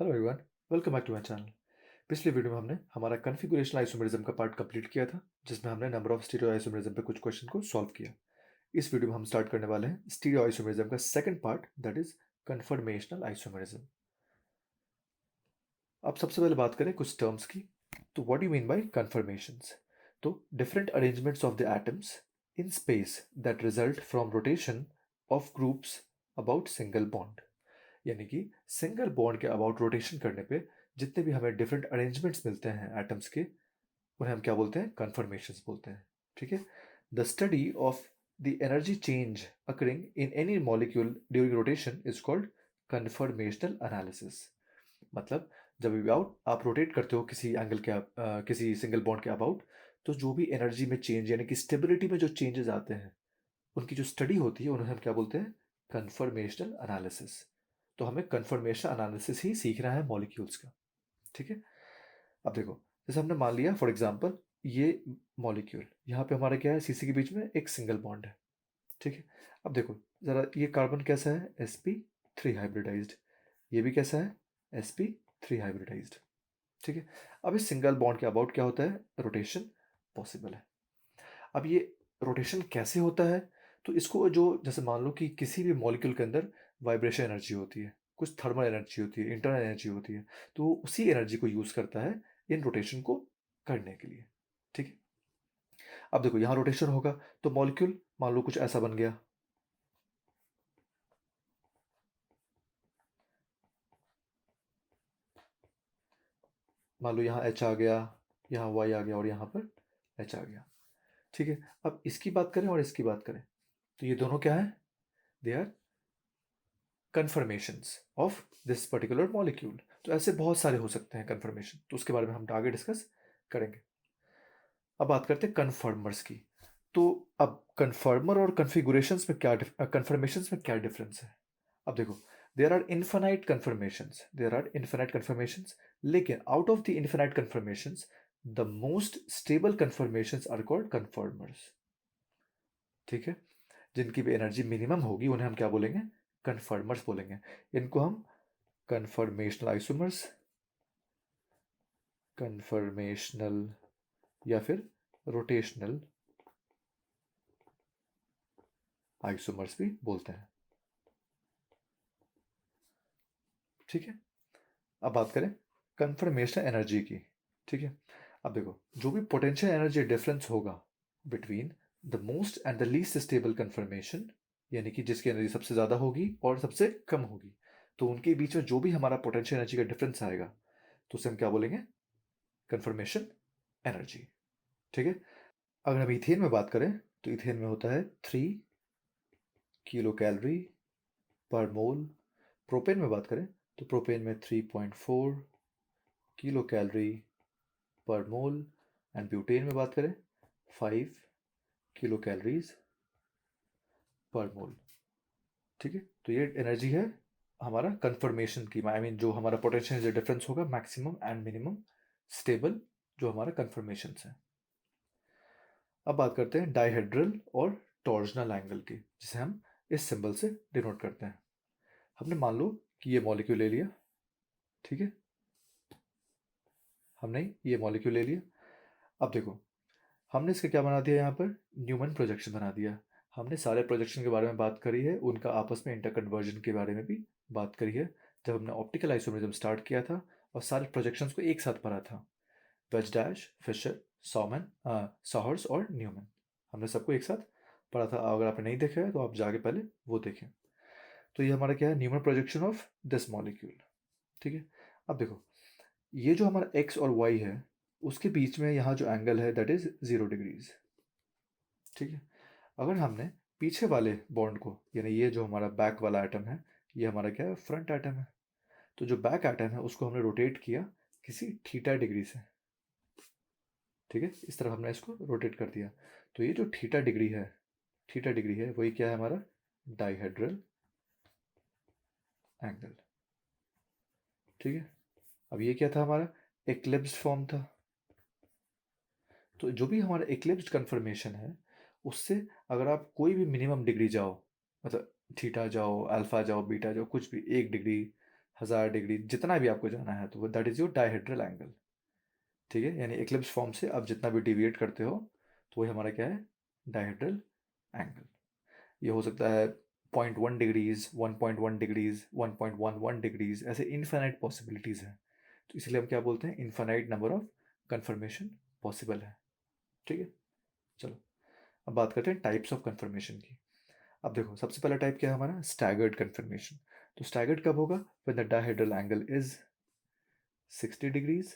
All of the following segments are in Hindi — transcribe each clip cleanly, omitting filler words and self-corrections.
Hello everyone, welcome back to my channel. पिछले वीडियो में हमने हमारा कन्फिगरेशनल आइसोमेरिज्म का पार्ट कंप्लीट किया था, जिसमें हमने नंबर ऑफ स्टीरियो आइसोमेरिज्म पे कुछ क्वेश्चन को सॉल्व किया। इस वीडियो में हम स्टार्ट करने वाले हैं स्टीरियो आइसोमेरिज्म का second part, that is conformational isomerism. अब सबसे पहले बात करें कुछ टर्म्स की। तो what do you mean by conformations? तो different arrangements of the atoms in space that result from rotation of groups about single bond. यानी कि सिंगल बॉन्ड के अबाउट रोटेशन करने पे जितने भी हमें डिफरेंट अरेंजमेंट्स मिलते हैं एटम्स के, उन्हें हम क्या बोलते हैं? कन्फर्मेशंस बोलते हैं। ठीक है। The study of the energy change occurring in any molecule during rotation is called conformational analysis. मतलब जब भी आप रोटेट करते हो किसी एंगल के किसी सिंगल बॉन्ड के अबाउट, तो जो भी एनर्जी में चेंज यानी कि स्टेबिलिटी में जो चेंजेस आते हैं, उनकी जो स्टडी होती है उन्हें हम क्या बोलते हैं? Conformational analysis. तो हमें कन्फर्मेशन एनालिसिस ही सीखना है मॉलिक्यूल्स का। ठीक है। अब देखो, जैसे हमने मान लिया फॉर एग्जांपल, ये मॉलिक्यूल यहाँ पे हमारा क्या है, सीसी के बीच में एक सिंगल बॉन्ड है। ठीक है। अब देखो जरा, ये कार्बन कैसा है? sp3 hybridised. ये भी कैसा है? sp3 hybridised. ठीक है। अब इस सिंगल बॉन्ड के अबाउट क्या होता है? रोटेशन पॉसिबल है। अब ये रोटेशन कैसे होता है? तो इसको जो, जैसे मान लो कि किसी भी मॉलिक्यूल के अंदर वाइब्रेशन एनर्जी होती है, कुछ थर्मल एनर्जी होती है, इंटरनल एनर्जी होती है, तो वो उसी एनर्जी को यूज करता है इन रोटेशन को करने के लिए। ठीक है। अब देखो यहाँ रोटेशन होगा तो मॉलिक्यूल मान लो कुछ ऐसा बन गया। मान लो यहाँ H आ गया, यहाँ Y आ गया और यहाँ पर H आ गया। ठीक है। अब इसकी बात करें और इसकी बात करें, तो ये दोनों क्या है? They are conformations of this particular molecule. तो ऐसे बहुत सारे हो सकते हैं कन्फर्मेशन, तो उसके बारे में हम आगे डिस्कस करेंगे। अब बात करते हैं कन्फर्मर्स की। तो अब कन्फर्मर और कन्फिगुरेशंस में क्या कन्फर्मेशंस में क्या डिफरेंस है? अब देखो, देयर आर इन्फिनाइट कन्फर्मेशंस, लेकिन out of the infinite conformations the most stable conformations are called conformers. ठीक है। जिनकी भी एनर्जी मिनिमम होगी उन्हें हम क्या बोलेंगे? कन्फर्मर्स बोलेंगे। इनको हम कन्फर्मेशनल आइसोमर्स, कन्फर्मेशनल या फिर रोटेशनल आइसोमर्स भी बोलते हैं। ठीक है। अब बात करें कन्फर्मेशनल एनर्जी की। ठीक है। अब देखो, जो भी पोटेंशियल एनर्जी डिफरेंस होगा between the most and the least stable conformation, यानी कि जिसकी एनर्जी सबसे ज़्यादा होगी और सबसे कम होगी, तो उनके बीच में जो भी हमारा पोटेंशियल एनर्जी का डिफरेंस आएगा, तो उसे हम क्या बोलेंगे? Conformation energy. ठीक है। अगर हम इथेन में बात करें, तो इथेन में होता है 3 किलो कैलोरी पर मोल। प्रोपेन में बात करें तो प्रोपेन में 3.4 किलो कैलोरी पर मोल। एंड ब्यूटेन में बात करें 5 किलो कैलोरीज पर मोल। ठीक है। तो ये एनर्जी है हमारा कंफर्मेशन की, आई मीन जो हमारा पोटेंशियल डिफरेंस होगा मैक्सिमम एंड मिनिमम स्टेबल, जो हमारा कंफर्मेशन है। अब बात करते हैं डाइहेड्रल और टॉर्जनल एंगल की, जिसे हम इस सिंबल से डिनोट करते हैं। हमने मान लो कि ये मॉलिक्यूल ले लिया। ठीक है। हमने ये मॉलिक्यूल ले लिया। अब देखो, हमने इसका क्या बना दिया? यहाँ पर न्यूमन प्रोजेक्शन बना दिया। हमने सारे प्रोजेक्शन के बारे में बात करी है, उनका आपस में इंटरकन्वर्जन के बारे में भी बात करी है, जब हमने ऑप्टिकल आइसोमेरिज्म स्टार्ट किया था और सारे प्रोजेक्शंस को एक साथ पढ़ा था। वेज डैश, फिशर, सॉमन, सॉहर्स और न्यूमन, हमने सबको एक साथ पढ़ा था। अगर आपने नहीं देखा है तो आप जाके पहले वो देखें। तो ये हमारा क्या है? Newman projection of this molecule. ठीक है। अब देखो, ये जो हमारा एक्स और वाई है, उसके बीच में यहाँ जो एंगल है दैट इज 0 डिग्रीज। ठीक है। अगर हमने पीछे वाले बॉन्ड को, यानी ये जो हमारा बैक वाला एटम है, ये हमारा क्या है? फ्रंट एटम है। तो जो बैक एटम है उसको हमने रोटेट किया किसी थीटा डिग्री से। ठीक है। इस तरह हमने इसको रोटेट कर दिया। तो ये जो थीटा डिग्री है, थीटा डिग्री है, वही क्या है? हमारा डाइहेड्रल एंगल। ठीक है। अब ये क्या था? हमारा एक्लिप्स्ड फॉर्म था। तो जो भी हमारा एक्लिप्स्ड कन्फर्मेशन है, उससे अगर आप कोई भी मिनिमम डिग्री जाओ, मतलब थीटा जाओ, अल्फा जाओ, बीटा जाओ, कुछ भी 1 डिग्री, 1000 डिग्री, जितना भी आपको जाना है, तो वो that is your dihedral angle. ठीक है, यानी एक्लिप्स फॉर्म से आप जितना भी डिविएट करते हो तो वही हमारा क्या है, डायहेड्रल एंगल। ये हो सकता है 0.1 डिग्रीज, 1.1 डिग्रीज, 1.11 डिग्रीज, ऐसे इनफाइनाइट पॉसिबिलिटीज़ हैं। तो इसलिए हम क्या बोलते हैं, infinite number of conformation possible है। ठीक है, चलो अब बात करते हैं टाइप्स ऑफ कन्फर्मेशन की। अब देखो, सबसे पहला टाइप क्या है हमारा, स्टैगर्ड कन्फर्मेशन। तो स्टैगर्ड कब होगा, when the dihedral angle is 60 degrees,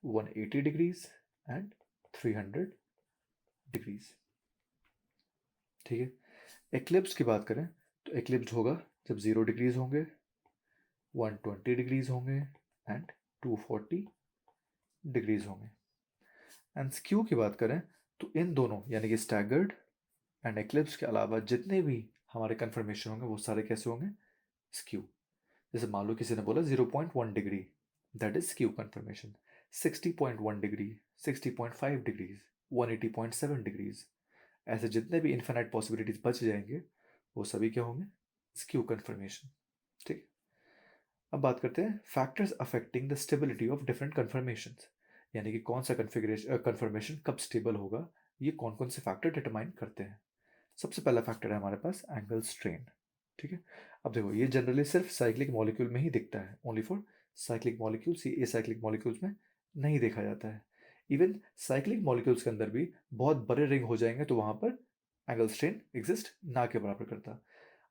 180 degrees and 300 degrees. ठीक है, एक्लिप्स की बात करें तो एक्लिप्स होगा जब 0 डिग्रीज होंगे, 120 डिग्रीज होंगे एंड 240 डिग्रीज होंगे। एंड स्क्यू की बात करें तो इन दोनों यानी कि स्टैगर्ड एंड एक्लिप्स के अलावा जितने भी हमारे कन्फर्मेशन होंगे वो सारे कैसे होंगे, स्क्यू। जैसे मान लो किसी ने बोला 0.1 degree, that is skew conformation. 60.1 degree, 60.5 degrees, 180.7 degrees, ऐसे जितने भी इन्फिनाइट पॉसिबिलिटीज बच जाएंगे वो सभी क्या होंगे, स्क्यू कन्फर्मेशन। ठीक, अब बात करते हैं factors affecting the stability of different conformations, यानी कि कौन सा कन्फर्मेशन कब स्टेबल होगा, ये कौन कौन से फैक्टर डिटरमाइन करते हैं। सबसे पहला फैक्टर है हमारे पास एंगल स्ट्रेन। ठीक है, अब देखो ये जनरली सिर्फ साइक्लिक मॉलिक्यूल में ही दिखता है, ओनली फॉर साइक्लिक मॉलिक्यूल्स, ये एसाइक्लिक मॉलिक्यूल्स में नहीं देखा जाता है। इवन साइक्लिक मॉलिक्यूल्स के अंदर भी बहुत बड़े रिंग हो जाएंगे तो वहां पर एंगल स्ट्रेन एग्जिस्ट ना के बराबर करता।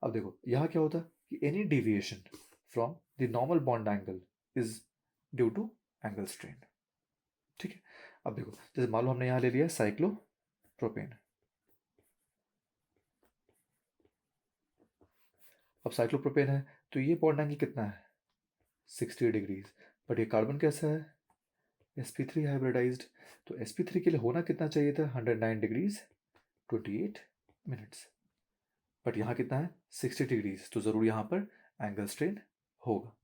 अब देखो यहाँ क्या होता कि any deviation from the normal bond angle is due to angle strain. ठीक है, अब देखो जैसे मान लो हमने यहाँ ले लिया साइक्लोप्रोपेन। अब साइक्लोप्रोपेन है तो ये बॉन्ड एंगल कितना है, 60 डिग्रीज, बट ये कार्बन कैसा है, sp3 हाइब्रिडाइज्ड। तो sp3 के लिए होना कितना चाहिए था, 109 डिग्रीज 28 मिनट्स, बट यहाँ कितना है 60 डिग्रीज, तो ज़रूर यहाँ पर एंगल स्ट्रेन होगा।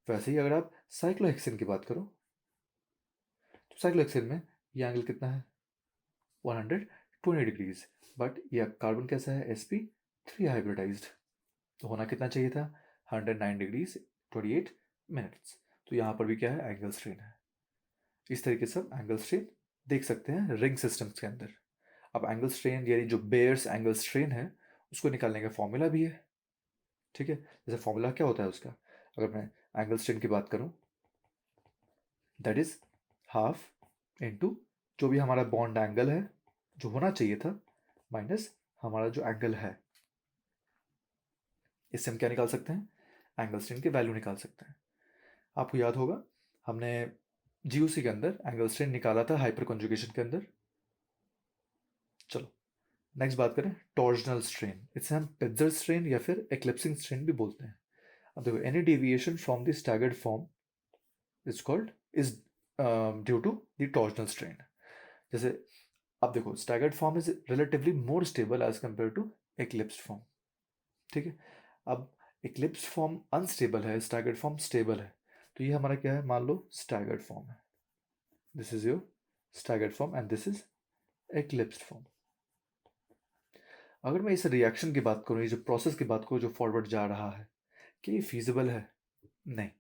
वैसे ही अगर आप साइक्लोहेक्सेन की बात करो तो साइक्लोहेक्सेन में ये एंगल कितना है, 120 डिग्रीज, बट ये कार्बन कैसा है, sp3 हाइब्रिडाइज्ड, तो होना कितना चाहिए था, 109 डिग्रीज 28 मिनट्स। तो यहाँ पर भी क्या है, एंगल स्ट्रेन है। इस तरीके से हम एंगल स्ट्रेन देख सकते हैं रिंग सिस्टम्स के अंदर। अब एंगल स्ट्रेन यानी जो बेयर्स एंगल स्ट्रेन है उसको निकालने का फॉर्मूला भी है। ठीक है, जैसे फॉर्मूला क्या होता है उसका, अगर मैं एंगल स्ट्रेन की बात करूं, दैट इज हाफ इनटू जो भी हमारा बॉन्ड एंगल है जो होना चाहिए था माइनस हमारा जो एंगल है। इससे हम क्या निकाल सकते हैं, एंगल स्ट्रेन की वैल्यू निकाल सकते हैं। आपको याद होगा हमने जीओसी के अंदर एंगल स्ट्रेन निकाला था हाइपर कॉन्जुगेशन के अंदर। चलो नेक्स्ट बात करें टॉर्जनल स्ट्रेन, इसे हम पित्जर स्ट्रेन या फिर एक्लिप्सिंग स्ट्रेन भी बोलते हैं। अब देखो any deviation from the staggered form is called is due to the torsional strain. जैसे अब देखो staggered form is relatively more stable as compare to eclipse form. ठीक है, अब एक्लिप्स फॉर्म अनस्टेबल है, स्टैगर्ड फॉर्म स्टेबल है, तो ये हमारा क्या है, मान लो स्टैगर्ड फॉर्म है, this is your staggered form and this is eclipsed form. अगर मैं इस रिएक्शन की बात करूँ, ये जो प्रोसेस की बात करूँ जो फॉरवर्ड जा रहा है, क्या ये फीजिबल है, नहीं।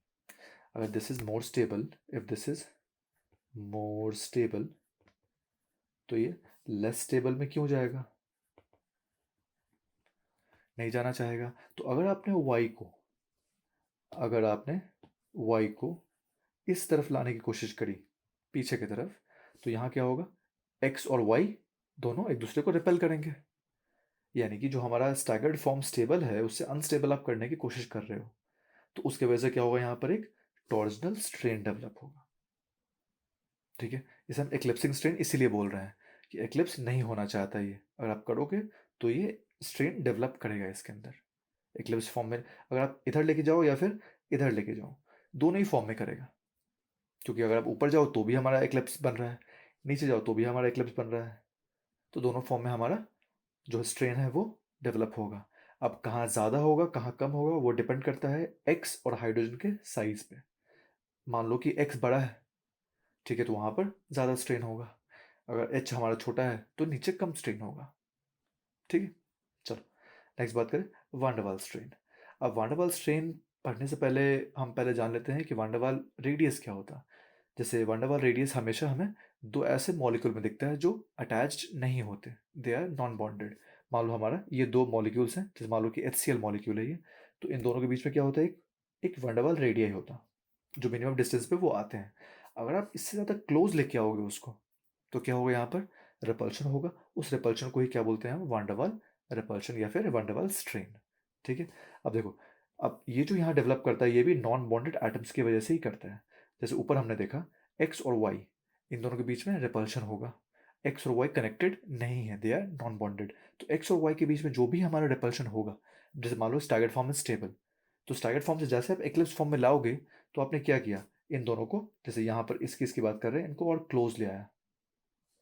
अगर this is more stable, if this is more stable तो ये लेस स्टेबल में क्यों जाएगा, नहीं जाना चाहेगा। तो अगर आपने y को इस तरफ लाने की कोशिश करी पीछे की तरफ, तो यहाँ क्या होगा, x और y दोनों एक दूसरे को रिपेल करेंगे, यानी कि जो हमारा स्टैगर्ड फॉर्म स्टेबल है उससे अनस्टेबल आप करने की कोशिश कर रहे हो, तो उसके वजह से क्या होगा, यहाँ पर एक टॉर्जनल स्ट्रेन डेवलप होगा। ठीक है, इसे हम एक्लिप्सिंग स्ट्रेन इसीलिए बोल रहे हैं कि एक्लिप्स नहीं होना चाहता ये, अगर आप करोगे तो ये स्ट्रेन डेवलप करेगा इसके अंदर एक्लिप्स फॉर्म में। अगर आप इधर लेके जाओ या फिर इधर लेके जाओ, दोनों ही फॉर्म में करेगा, क्योंकि अगर आप ऊपर जाओ तो भी हमारा एक्लिप्स बन रहा है, नीचे जाओ तो भी हमारा एक्लिप्स बन रहा है, तो दोनों फॉर्म में हमारा जो स्ट्रेन है वो डेवलप होगा। अब कहाँ ज़्यादा होगा कहाँ कम होगा वो डिपेंड करता है एक्स और हाइड्रोजन के साइज पे। मान लो कि एक्स बड़ा है, ठीक है, तो वहाँ पर ज़्यादा स्ट्रेन होगा, अगर एच हमारा छोटा है तो नीचे कम स्ट्रेन होगा। ठीक है, चलो नेक्स्ट बात करें वांडरवाल स्ट्रेन। अब वांडरवाल स्ट्रेन पढ़ने से पहले हम पहले जान लेते हैं कि वान डेर वाल रेडियस क्या होता है। जैसे वान डेर वाल रेडियस हमेशा हमें दो ऐसे मॉलिक्यूल में दिखता है जो अटैच्ड नहीं होते, दे आर नॉन बॉन्डेड। मान लो हमारा ये दो मॉलिक्यूल्स हैं, जैसे मान लो कि HCl मॉलिक्यूल है ये, तो इन दोनों के बीच में क्या होता है, एक वान डेर वाल रेडियस होता है जो मिनिमम डिस्टेंस पे वो आते हैं। अगर आप इससे ज़्यादा क्लोज लेके आओगे उसको तो क्या होगा, यहाँ पर रिपल्शन होगा। उस रिपल्शन को ही क्या बोलते हैं हम, वान डेर वाल रिपल्शन या फिर वान डेर वाल स्ट्रेन। ठीक है, अब देखो, अब ये जो यहाँ डेवलप करता है ये भी नॉन बॉन्डेड एटम्स की वजह से ही करता है। जैसे ऊपर हमने देखा एक्स और वाई, इन दोनों के बीच में रिपल्शन होगा। एक्स और वाई कनेक्टेड नहीं है, दे आर नॉन बॉन्डेड। तो एक्स और वाई के बीच में जो भी हमारा रिपल्शन होगा, जैसे मान लो स्टैगर्ड फॉर्म में स्टेबल, तो स्टैगर्ड फॉर्म से जैसे आप एक्लिप्स फॉर्म में लाओगे तो आपने क्या किया, इन दोनों को, जैसे यहाँ पर इसकी बात कर रहे हैं, इनको और क्लोज ले आया।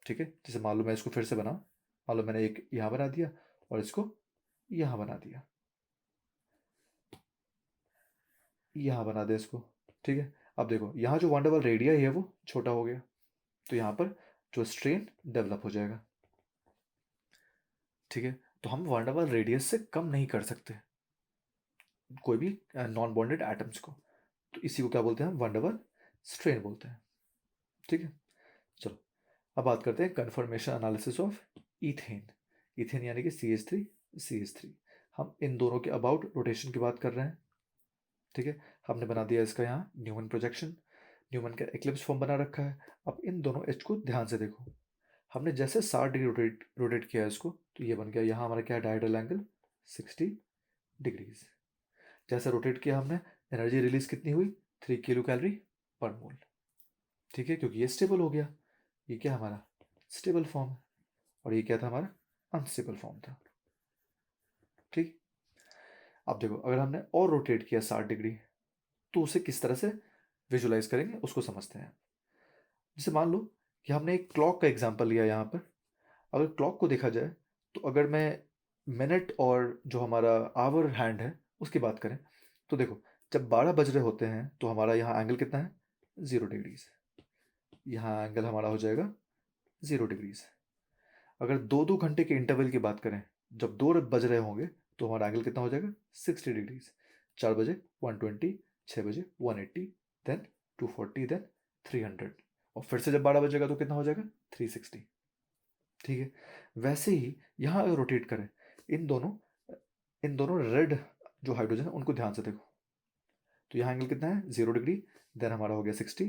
ठीक है, जैसे मान लो मैं इसको फिर से बना, मान लो मैंने एक यहाँ बना दिया और इसको यहाँ बना दिया, यहाँ बना दे इसको। ठीक है, अब देखो यहाँ जो वान डेर वाल रेडियस है वो छोटा हो गया, तो यहाँ पर जो स्ट्रेन डेवलप हो जाएगा। ठीक है, तो हम वान डेर वाल रेडियस से कम नहीं कर सकते कोई भी नॉन बॉन्डेड एटम्स को, तो इसी को क्या बोलते हैं हम, वान डेर वाल स्ट्रेन बोलते हैं। ठीक है, चलो अब बात करते हैं conformation analysis of ethane. Ethane यानी कि CH3 हम इन दोनों के अबाउट रोटेशन की बात कर रहे हैं। ठीक है, हमने बना दिया इसका यहाँ न्यूमन प्रोजेक्शन, न्यूमन का एक्लिप्स फॉर्म बना रखा है। अब इन दोनों एच को ध्यान से देखो, हमने जैसे 60 डिग्री रोटेट किया है इसको, तो ये बन गया यहाँ हमारा क्या, डायहेड्रल एंगल 60 डिग्रीज। जैसे रोटेट किया हमने, एनर्जी रिलीज कितनी हुई, 3 किलो कैलोरी पर मोल। ठीक है, क्योंकि ये स्टेबल हो गया, ये क्या हमारा स्टेबल फॉर्म है, और ये क्या था हमारा अनस्टेबल फॉर्म था। ठीक, अब देखो अगर हमने और रोटेट किया 60 डिग्री, तो उसे किस तरह से विजुलाइज करेंगे उसको समझते हैं। जैसे मान लो कि हमने एक क्लॉक का एग्जांपल लिया यहाँ पर। अगर क्लॉक को देखा जाए तो अगर मैं मिनट और जो हमारा आवर हैंड है उसकी बात करें, तो देखो जब 12 बज रहे होते हैं तो हमारा यहाँ एंगल कितना है, 0 डिग्रीज। यहाँ एंगल हमारा हो जाएगा 0 डिग्रीज। अगर 2-2 घंटे के इंटरवल की बात करें, जब 2 बज रहे होंगे तो हमारा एंगल कितना हो जाएगा, 60 डिग्रीज। 4 बजे 120, 6 बजे 180, देन 240, देन 300, और फिर से जब 12 बजेगा तो कितना हो जाएगा, 360। ठीक है, वैसे ही यहाँ अगर रोटेट करें, इन दोनों रेड जो हाइड्रोजन है उनको ध्यान से देखो, तो यहाँ एंगल कितना है, 0 डिग्री, देन हमारा हो गया 60,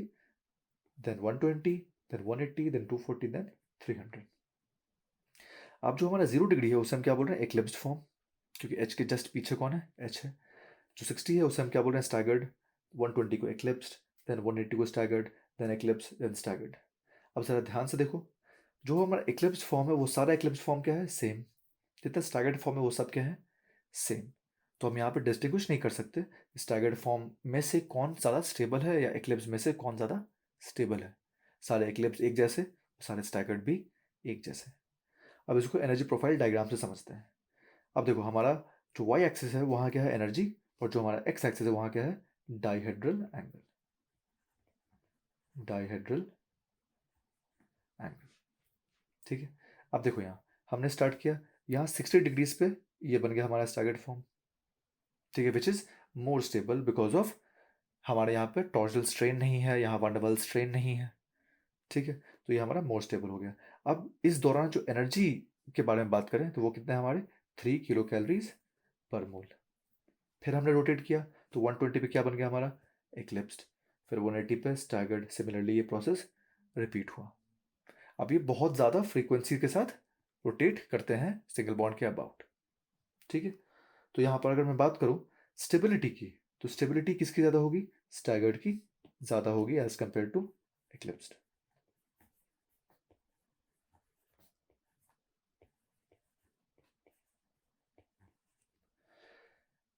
देन 120, देन 180, देन 240, देन 300। अब जो हमारा 0 डिग्री है उसे हम क्या बोल रहे हैं, एक्लिप्स्ड फॉर्म, क्योंकि एच के जस्ट पीछे कौन है, एच है। जो 60 है उसे हम क्या बोल रहे हैं, स्टैगर्ड। 120 को एक्लिप्स्ड, देन 180 को staggered, then eclipse, then staggered. अब जरा ध्यान से देखो, जो हमारा एक्लिप्स फॉर्म है वो सारा एक्लिप्स फॉर्म क्या है, सेम। जितना स्टैगर्ड फॉर्म है वो सब क्या है, सेम। तो हम यहाँ पे डिस्टिंग्विश नहीं कर सकते स्टैगर्ड फॉर्म में से कौन ज़्यादा स्टेबल है या एक्लिप्स में से कौन ज़्यादा स्टेबल है। सारे एक्लिप्स एक जैसे, सारे स्टैगर्ड भी एक जैसे। अब इसको एनर्जी प्रोफाइल डायग्राम से समझते हैं। अब देखो हमारा जो वाई एक्सिस है वहाँ क्या है, एनर्जी, और जो हमारा एक्स एक्सिस है वहाँ क्या है, डाइहेड्रल एंगल। Dihedral angle. ठीक है, अब देखो यहाँ हमने स्टार्ट किया, यहाँ 60 डिग्रीज पे ये बन गया हमारा स्टैगर्ड फॉर्म। ठीक है, which is more stable because of हमारे यहाँ पे टॉर्जल स्ट्रेन नहीं है, यहाँ वान डेर वाल स्ट्रेन नहीं है। ठीक है, तो ये हमारा मोर स्टेबल हो गया। अब इस दौरान जो एनर्जी के बारे में बात करें तो वो कितना है हमारे, 3 किलो कैलोरीज पर मोल। फिर हमने रोटेट किया तो 120 पे क्या बन गया हमारा, एक्लिप्स्ड। फिर 180 पे स्टैगर्ड। सिमिलरली ये प्रोसेस रिपीट हुआ। अब ये बहुत ज़्यादा फ्रीक्वेंसी के साथ रोटेट करते हैं सिंगल बॉन्ड के अबाउट। ठीक है, तो यहाँ पर अगर मैं बात करूँ स्टेबिलिटी की, तो स्टेबिलिटी किसकी ज़्यादा होगी, स्टैगर्ड की ज़्यादा होगी एज कंपेयर टू एक्लिप्स्ड।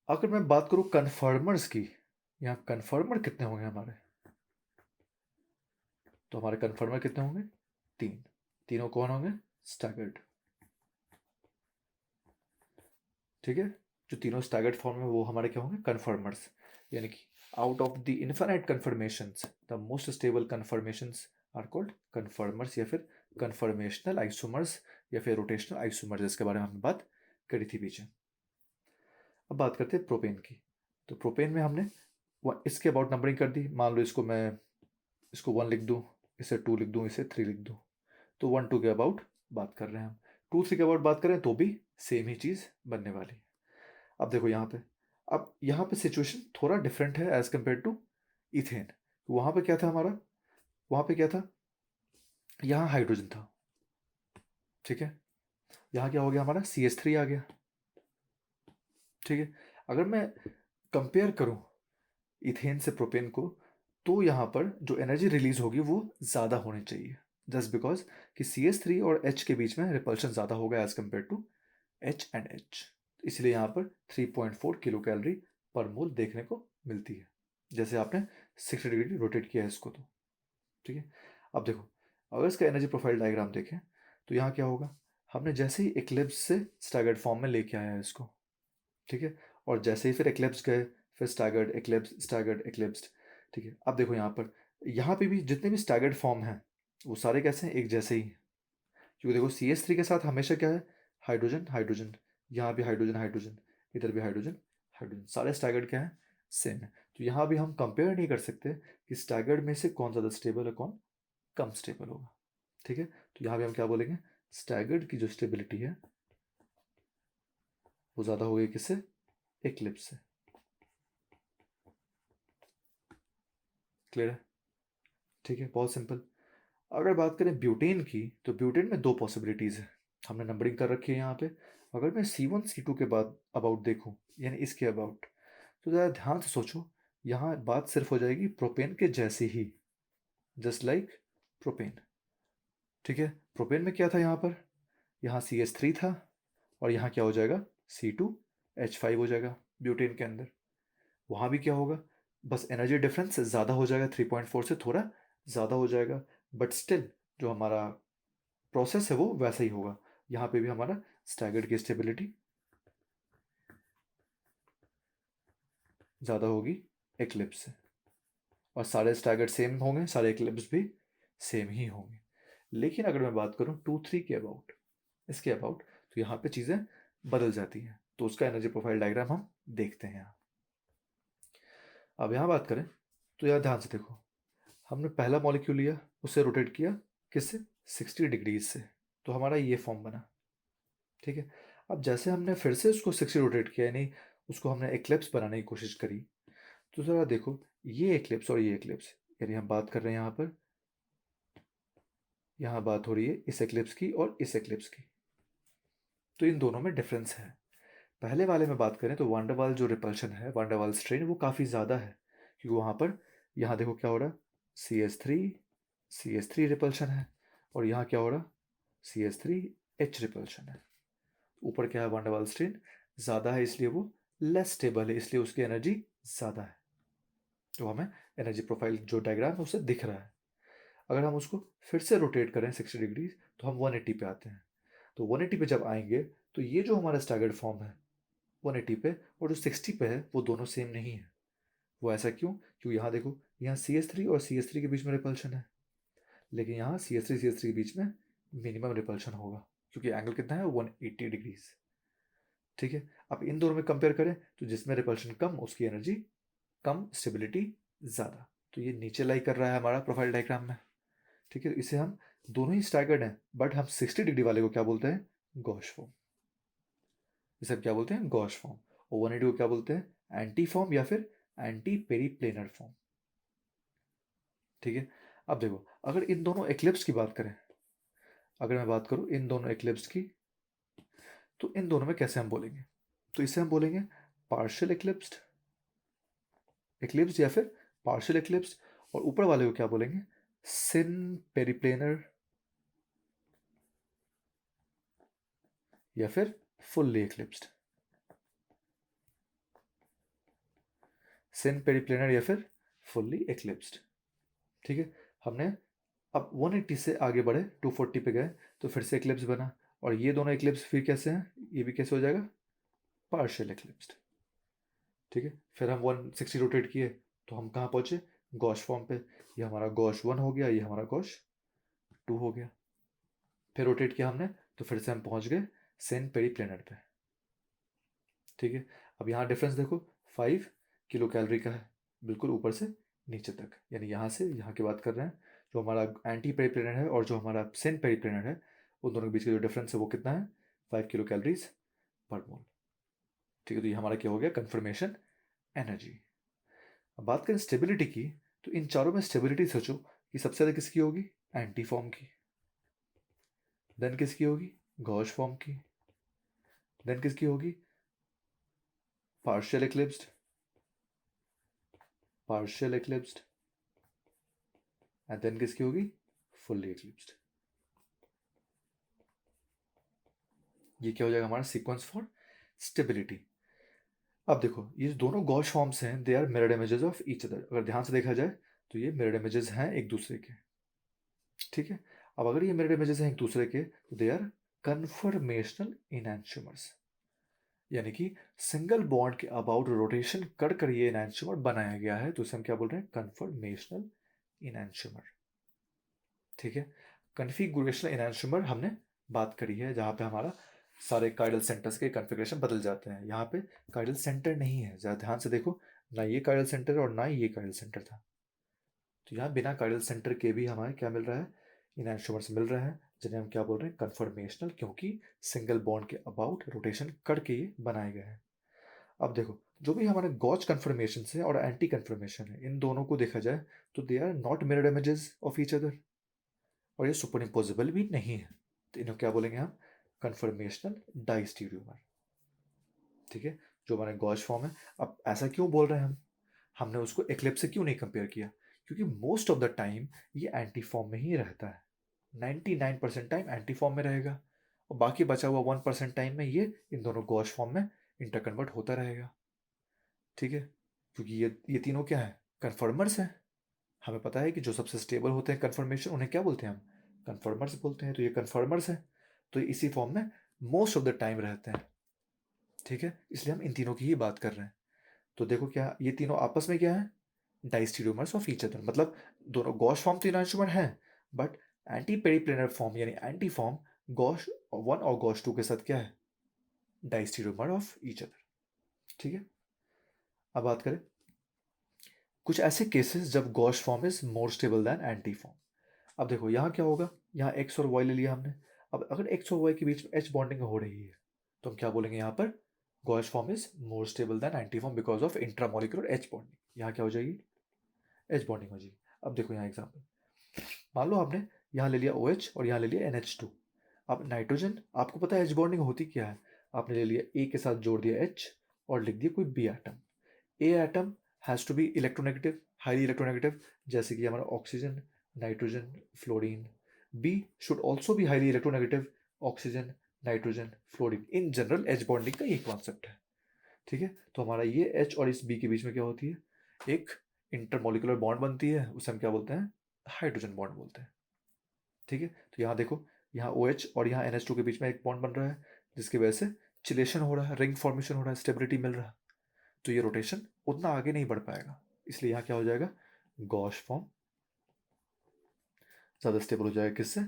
अगर मैं बात करूँ कन्फर्मर्स की, यहाँ कन्फर्मर कितने होंगे हमारे, तो हमारे कन्फर्मर कितने होंगे, 3। तीनों कौन होंगे, स्टैगर्ड। ठीक है, जो तीनों स्टैगर्ड फॉर्म में वो हमारे क्या होंगे, कन्फर्मर्स। यानी कि out of the infinite conformations the most stable conformations are called conformers, या फिर कन्फर्मेशनल आइसोमर्स, या फिर रोटेशनल आइसोमर्स, जिसके बारे में हमने बात करी थी पीछे। अब बात करते हैं प्रोपेन की। तो प्रोपेन में हमने इसके अबाउट नंबरिंग कर दी। मान लो इसको मैं इसको 1 लिख दूँ, इसे 2 लिख दूँ, इसे 3 लिख दूँ। तो 1 2 के अबाउट बात कर रहे हैं हम। 2 3 के अबाउट बात करें तो भी सेम ही चीज़ बनने वाली है। अब देखो यहाँ पे, अब यहाँ पे सिचुएशन थोड़ा डिफरेंट है एज कम्पेयर टू इथेन। वहाँ पे क्या था हमारा, वहाँ पे क्या था, यहाँ हाइड्रोजन था, ठीक है। यहाँ क्या हो गया हमारा, CH3 आ गया, ठीक है। अगर मैं कंपेयर करूँ इथेन से प्रोपेन को, तो यहाँ पर जो एनर्जी रिलीज होगी वो ज़्यादा होनी चाहिए, जस्ट बिकॉज कि CH3 और H के बीच में रिपल्शन ज़्यादा होगा as compare to H and H। इसलिए यहाँ पर 3.4 किलो कैलोरी पर मोल देखने को मिलती है, जैसे आपने 60 डिग्री रोटेट किया है इसको तो, ठीक है। अब देखो, अगर इसका एनर्जी प्रोफाइल डायग्राम देखें तो यहाँ क्या होगा, हमने जैसे ही एक्लिप्स से स्टैगर्ड फॉर्म में लेके आया है इसको, ठीक है। और जैसे ही फिर एक्लिप्स गए, फिर स्टैगर्ड एक्लिप्स स्टैगर्ड एक्लिप्स्ड, ठीक है। अब देखो यहाँ पे भी जितने भी स्टैगर्ड फॉर्म हैं वो सारे कैसे हैं, एक जैसे ही। क्योंकि देखो CH3 के साथ हमेशा क्या है, हाइड्रोजन हाइड्रोजन, यहाँ भी हाइड्रोजन हाइड्रोजन, इधर भी हाइड्रोजन हाइड्रोजन, सारे स्टैगर्ड क्या है, सेम है। तो यहाँ भी हम कंपेयर नहीं कर सकते कि स्टैगर्ड में से कौन ज़्यादा स्टेबल है, कौन कम स्टेबल होगा, ठीक है। तो यहाँ भी हम क्या बोलेंगे, स्टैगर्ड की जो स्टेबिलिटी है वो ज़्यादा होगी किससे, एक्लिप्स से। क्लियर है, ठीक है, बहुत सिंपल। अगर बात करें ब्यूटेन की, तो ब्यूटेन में दो पॉसिबिलिटीज़ है, हमने नंबरिंग कर रखी है यहाँ पे। अगर मैं C1 C2 के बाद अबाउट देखूँ, यानी इसके अबाउट, तो ज़रा ध्यान से सोचो, यहाँ बात सिर्फ हो जाएगी प्रोपेन के जैसी ही, जस्ट लाइक प्रोपेन, ठीक है। प्रोपेन में क्या था यहाँ CH3 था, और यहाँ क्या हो जाएगा, C2H5 हो जाएगा ब्यूटेन के अंदर। वहाँ भी क्या होगा, बस एनर्जी डिफरेंस ज़्यादा हो जाएगा, 3.4 से थोड़ा ज़्यादा हो जाएगा, बट स्टिल जो हमारा प्रोसेस है वो वैसा ही होगा। यहाँ पे भी हमारा स्टैगर्ड की स्टेबिलिटी ज़्यादा होगी एक्लिप्स से, और सारे स्टैगर्ड सेम होंगे, सारे एक्लिप्स भी सेम ही होंगे। लेकिन अगर मैं बात करूँ 2 3 के अबाउट, इसके अबाउट, तो यहाँ पे चीज़ें बदल जाती हैं। तो उसका एनर्जी प्रोफाइल डायग्राम हम देखते हैं यहाँ। अब यहाँ बात करें तो यार ध्यान से देखो, हमने पहला मॉलिक्यूल लिया, उसे रोटेट किया किससे, 60 डिग्रीज से, तो हमारा ये फॉर्म बना, ठीक है। अब जैसे हमने फिर से उसको 60 रोटेट किया, यानी उसको हमने एक्लिप्स बनाने की कोशिश करी, तो ज़रा देखो ये एक्लिप्स और ये एक्लिप्स, यानी हम बात कर रहे हैं यहाँ बात हो रही है इस एक्लिप्स की और इस एक्लिप्स की, तो इन दोनों में डिफरेंस है। पहले वाले में बात करें तो वांडरवाल जो रिपल्शन है, वांडरवाल स्ट्रेन, वो काफ़ी ज़्यादा है, क्योंकि वहाँ पर यहाँ देखो क्या हो रहा है, CH3 रिपल्शन है, और यहाँ क्या हो रहा, CH3H रिपल्शन है। ऊपर क्या है, वांडरवाल स्ट्रेन ज़्यादा है, इसलिए वो लेस स्टेबल है, इसलिए उसकी एनर्जी ज़्यादा है। तो हमें एनर्जी प्रोफाइल जो डायग्राम है उसे दिख रहा है। अगर हम उसको फिर से रोटेट करें 60 डिग्री, तो हम 180 पे आते हैं। तो 180 पे जब आएंगे तो ये जो हमारा स्टैगर्ड फॉर्म है 180 पे, और जो 60 पे है, वो दोनों सेम नहीं है। वो ऐसा क्यों, क्योंकि यहाँ देखो, यहाँ CH3 और CH3 के बीच में रिपल्शन है, लेकिन यहाँ CH3 के बीच में मिनिमम रिपल्शन होगा, क्योंकि एंगल कितना है, 180 डिग्रीज, ठीक है। अब इन दोनों में कंपेयर करें तो जिसमें रिपल्शन कम उसकी एनर्जी कम, स्टेबिलिटी ज़्यादा। तो ये नीचे लाई कर रहा है हमारा प्रोफाइल डायग्राम में, ठीक है। इसे हम दोनों ही स्टैगर्ड हैं, बट हम 60 डिग्री वाले को क्या बोलते हैं, गॉश फॉर्म। इसे हम क्या बोलते हैं, गॉश फॉर्म। और 180 को क्या बोलते हैं, एंटी फॉर्म या फिर एंटी पेरीप्लेनर फॉर्म, ठीक है। अब देखो, अगर इन दोनों एक्लिप्स की बात करें, अगर मैं बात करूं इन दोनों एक्लिप्स की, तो इन दोनों में कैसे हम बोलेंगे, तो इसे हम बोलेंगे पार्शियल एक्लिप्स्ड एक्लिप्स या फिर पार्शियल एक्लिप्स, और ऊपर वाले को क्या बोलेंगे, सिन पेरिप्लेनर या फिर फुल्ली एक्लिप्स्ड, सिन पेरिप्लेनर या फिर फुल्ली एक्लिप्स्ड, ठीक है। हमने अब 180 से आगे बढ़े, 240 पे गए, तो फिर से एक्लिप्स बना, और ये दोनों एक्लिप्स फिर कैसे हैं, ये भी कैसे हो जाएगा, पार्शियल एक्लिप्स्ड, ठीक है। फिर हम 160 रोटेट किए, तो हम कहाँ पहुँचे, गॉश फॉर्म पे। ये हमारा गॉश 1 हो गया, ये हमारा गॉश 2 हो गया। फिर रोटेट किया हमने, तो फिर से हम पहुँच गए सेन पेरी प्लेनर पे, ठीक है। अब यहाँ डिफरेंस देखो, 5 किलो कैलोरी का है, बिल्कुल ऊपर से नीचे तक, यानी यहाँ से यहाँ की बात कर रहे हैं। जो हमारा एंटी पेरिप्लेनर है और जो हमारा सिन पेरिप्लेनर है, उन दोनों के बीच का जो डिफरेंस है वो कितना है, 5 किलो कैलोरीज पर मोल। ठीक है, तो ये हमारा क्या हो गया, कन्फर्मेशन एनर्जी। अब बात करें स्टेबिलिटी की, तो इन चारों में स्टेबिलिटी सोचो कि सबसे ज़्यादा किसकी होगी, एंटी फॉर्म की, देन किसकी होगी, गॉश फॉर्म की, देन किसकी होगी, पार्शियल एक्लिप्स्ड, पार्शियल एक्लिप्स्ड, एंड देन किसकी होगी, फुल्ली एक्लिप्स्ड। ये क्या हो जाएगा हमारा सीक्वेंस फॉर स्टेबिलिटी। अब देखो ये दोनों गॉश फॉर्म्स हैं, they are mirror images of each other. अगर ध्यान से देखा जाए तो ये मिरर इमेजेस हैं एक दूसरे के। ठीक है, अब अगर ये मिरर इमेजेस हैं एक दूसरे के तो दे आर कन्फर्मेशनल इनैंशियोमर्स, यानी कि सिंगल बॉन्ड के अबाउट रोटेशन कर ये इनैंशियोमर बनाया गया है, तो इसे हम क्या बोल रहे हैं, कन्फर्मेशनल इनैंशियोमर। ठीक है, कन्फिगुरेशनल इनैंशियोमर हमने बात करी है, जहाँ पे हमारा सारे काइडल सेंटर्स के कन्फिग्रेशन बदल जाते हैं। यहाँ पे काइडल सेंटर नहीं है, ज़रा ध्यान से देखो, ना ये काइडल सेंटर और ना ये काइडल सेंटर था। तो यहाँ बिना काइडल सेंटर के भी हमें क्या मिल रहा है, इनैंशियोमर्स मिल रहे हैं, जिन्हें हम क्या बोल रहे हैं, कन्फर्मेशनल, क्योंकि सिंगल बॉन्ड के अबाउट रोटेशन करके ये बनाए गए हैं। अब देखो जो भी हमारे गॉच कन्फर्मेशन है और एंटी कन्फर्मेशन है, इन दोनों को देखा जाए तो they are not mirror images of each other, और ये सुपर इम्पोजिबल भी नहीं है, तो इन्हें क्या बोलेंगे हम, कन्फर्मेशनल डाइस्टीरियोमर। ठीक है, जो हमारे गॉच फॉर्म है। अब ऐसा क्यों बोल रहे हैं हम, हमने उसको एक्लिप्स से क्यों नहीं कंपेयर किया, क्योंकि मोस्ट ऑफ द टाइम ये एंटी फॉर्म में ही रहता है, 99% टाइम एंटी फॉर्म में रहेगा, और बाकी बचा हुआ 1% टाइम में ये इन दोनों गॉच फॉर्म में इंटरकन्वर्ट होता रहेगा। ठीक है, क्योंकि ये तीनों क्या है, कन्फर्मर्स हैं। हमें पता है कि जो सबसे स्टेबल होते हैं कन्फर्मेशन, उन्हें क्या बोलते हैं हम, कन्फर्मर्स बोलते हैं। तो ये कन्फर्मर्स हैं, तो ये इसी फॉर्म में मोस्ट ऑफ द टाइम रहते हैं। ठीक है, इसलिए हम इन तीनों की ही बात कर रहे हैं। तो देखो क्या ये तीनों आपस में क्या है, डाइस्टीरियोमर्स ऑफ ईच अदर, मतलब दोनों गॉश फॉर्म तो इनैंशियोमर हैं, बट एंटी पेरिप्लेनर फॉर्म यानी एंटी फॉर्म गॉश 1 और गॉश 2 के साथ क्या है, डाइस्टीरियोमर ऑफ ईच अदर। ठीक है, अब बात करें कुछ ऐसे केसेस जब gosh form is more stable then anti form. अब देखो यहाँ क्या होगा, यहाँ एक्स और वाई ले लिया हमने। अब अगर एक्स और वाई के बीच में एच बॉन्डिंग हो रही है, तो हम क्या बोलेंगे यहाँ पर, gosh form is more stable then anti form because of intramolecular H bonding. यहाँ क्या हो जाएगी, एच बॉन्डिंग हो जाएगी। अब देखो यहाँ एग्जाम्पल, मान लो आपने यहाँ ले लिया OH और यहाँ ले लिया NH2। अब नाइट्रोजन, आपको पता है एच बॉन्डिंग होती क्या है, आपने ले लिया ए के साथ जोड़ दिया H और लिख दिया कोई B atom. A atom has to be electronegative, highly electronegative, जैसे कि हमारा oxygen, nitrogen, fluorine. B should also be highly electronegative, oxygen, nitrogen, fluorine. In general H bonding का ये कॉन्सेप्ट है। ठीक है, तो हमारा ये H और इस बी के बीच में क्या होती है, एक इंटरमोलिकुलर बॉन्ड बनती है, उसे हम क्या बोलते हैं, हाइड्रोजन बॉन्ड बोलते हैं। ठीक है, तो यहाँ देखो, यहाँ OH और यहाँ NH2 के बीच में एक बॉन्ड बन रहा है, जिसकी वजह से चिलेशन हो रहा है, रिंग फॉर्मेशन हो रहा है, स्टेबिलिटी मिल रहा है। तो ये रोटेशन उतना आगे नहीं बढ़ पाएगा, इसलिए यहाँ क्या हो जाएगा, गॉश फॉर्म ज़्यादा स्टेबल हो जाएगा, किससे,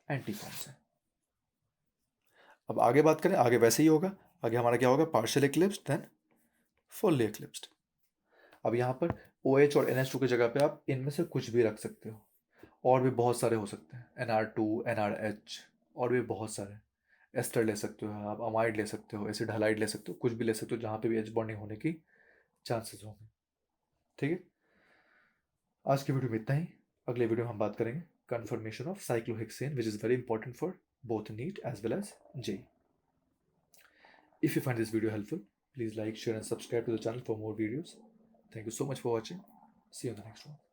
एंटी फॉर्म से। अब आगे बात करें, आगे वैसे ही होगा, आगे हमारा क्या होगा, पार्शियल एक्लिप्स्ड देन फुल्ली एक्लिप्स्ड। अब यहाँ पर OH और NH2 की जगह पे आप इनमें से कुछ भी रख सकते हो, और भी बहुत सारे हो सकते हैं, NR2, NRH, और भी बहुत सारे, एस्टर ले सकते हो आप, अमाइड ले सकते हो, एसिड हलाइड ले सकते हो, कुछ भी ले सकते हो जहाँ पे भी एच बॉन्डिंग होने की चांसेस होंगे। ठीक है, आज की वीडियो में इतना ही। अगले वीडियो में हम बात करेंगे confirmation of cyclohexane, which is very important for both NEET as well as JEE. If you find this video helpful, please like, share and subscribe to the channel for more videos. Thank you so much for watching. See you on the next one.